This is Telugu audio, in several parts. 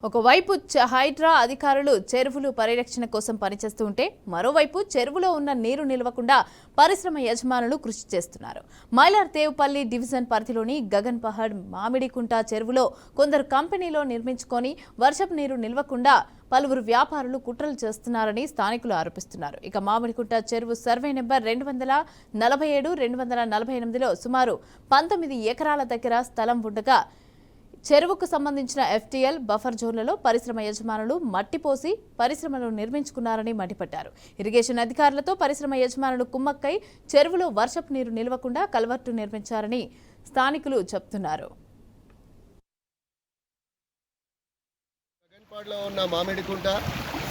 ఒకవైపు హైడ్రా అధికారులు చెరువులు పరిరక్షణ కోసం పనిచేస్తూ ఉంటే మరోవైపు చెరువులో ఉన్న నీరు నిలవకుండా పరిశ్రమ యజమానులు కృషి చేస్తున్నారు. మైలార్దేవ్పల్లి డివిజన్ పరిధిలోని గగన్ పహాడ్ మామిడికుంట చెరువులో కొందరు కంపెనీలో నిర్మించుకొని వర్షపు నీరు నిలవకుండా పలువురు వ్యాపారులు కుట్రలు చేస్తున్నారని స్థానికులు ఆరోపిస్తున్నారు. ఇక మామిడికుంట చెరువు సర్వే నెంబర్ 247-248లో సుమారు 19 ఎకరాల దగ్గర స్థలం ఉండగా చెరువుకు సంబంధించిన ఎఫ్టీఎల్ బఫర్ జోన్లలో పరిశ్రమ యజమానులు మట్టి పోసి పరిశ్రమలు నిర్మించుకున్నారని మండిపడ్డారు. ఇరిగేషన్ అధికారులతో పరిశ్రమ యజమానులు కుమ్మక్కై చెరువులో వర్షపు నీరు నిలవకుండా కల్వర్టు నిర్మించారని స్థానికులు చెబుతున్నారు. గగన్పాడ్లో ఉన్న మామిడికుంట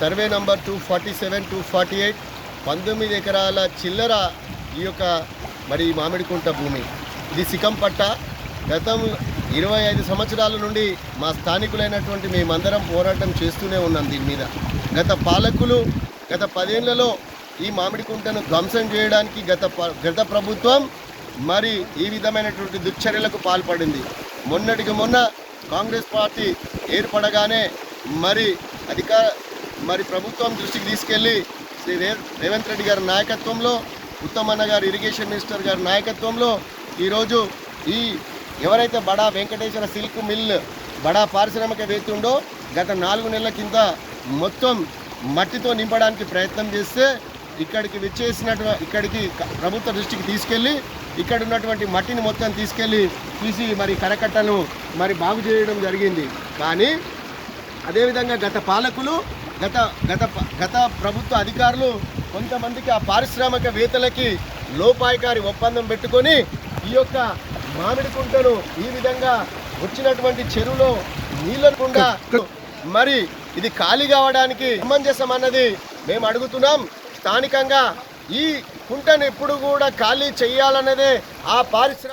సర్వే నంబర్ 247-248 19 ఎకరాల చిల్లర ఈ యొక్క మామిడికుంట భూమి ఇది సికంపట్ట. గతం 25 సంవత్సరాల నుండి మా స్థానికులైనటువంటి మేమందరం పోరాటం చేస్తూనే ఉన్నాం. దీని మీద గత పాలకులు గత 10 ఏళ్లలో ఈ మామిడికుంటను ధ్వంసం చేయడానికి గత ప్రభుత్వం ఈ విధమైనటువంటి దుశ్చర్యలకు పాల్పడింది. మొన్నటికి మొన్న కాంగ్రెస్ పార్టీ ఏర్పడగానే ప్రభుత్వం దృష్టికి తీసుకెళ్లి శ్రీ రేవంత్ రెడ్డి గారి నాయకత్వంలో, ఉత్తమన్న గారు ఇరిగేషన్ మినిస్టర్ గారి నాయకత్వంలో ఈరోజు ఈ ఎవరైతే బడా వెంకటేశ్వర సిల్క్ మిల్ బడా పారిశ్రామికవేత్త ఉందో గత 4 నెలల కింద మొత్తం మట్టితో నింపడానికి ప్రయత్నం చేస్తే ఇక్కడికి ప్రభుత్వ దృష్టికి తీసుకెళ్ళి ఇక్కడ ఉన్నటువంటి మట్టిని మొత్తం తీసుకెళ్ళి తీసి కరకట్టను బాగు చేయడం జరిగింది. కానీ అదేవిధంగా గత పాలకులు గత ప్రభుత్వ అధికారులు కొంతమందికి ఆ పారిశ్రామికవేత్తలకి లోపాయికారి ఒప్పందం పెట్టుకొని ఈ యొక్క మామిడికుంటను ఈ విధంగా వచ్చినటువంటి చెరువులో నీళ్ళకుండా ఇది ఖాళీ కావడానికి సమంజసం అన్నది మేము అడుగుతున్నాం. స్థానికంగా ఈ కుంటను ఎప్పుడు కూడా ఖాళీ చేయాలన్నదే ఆ పారిశ్రామిక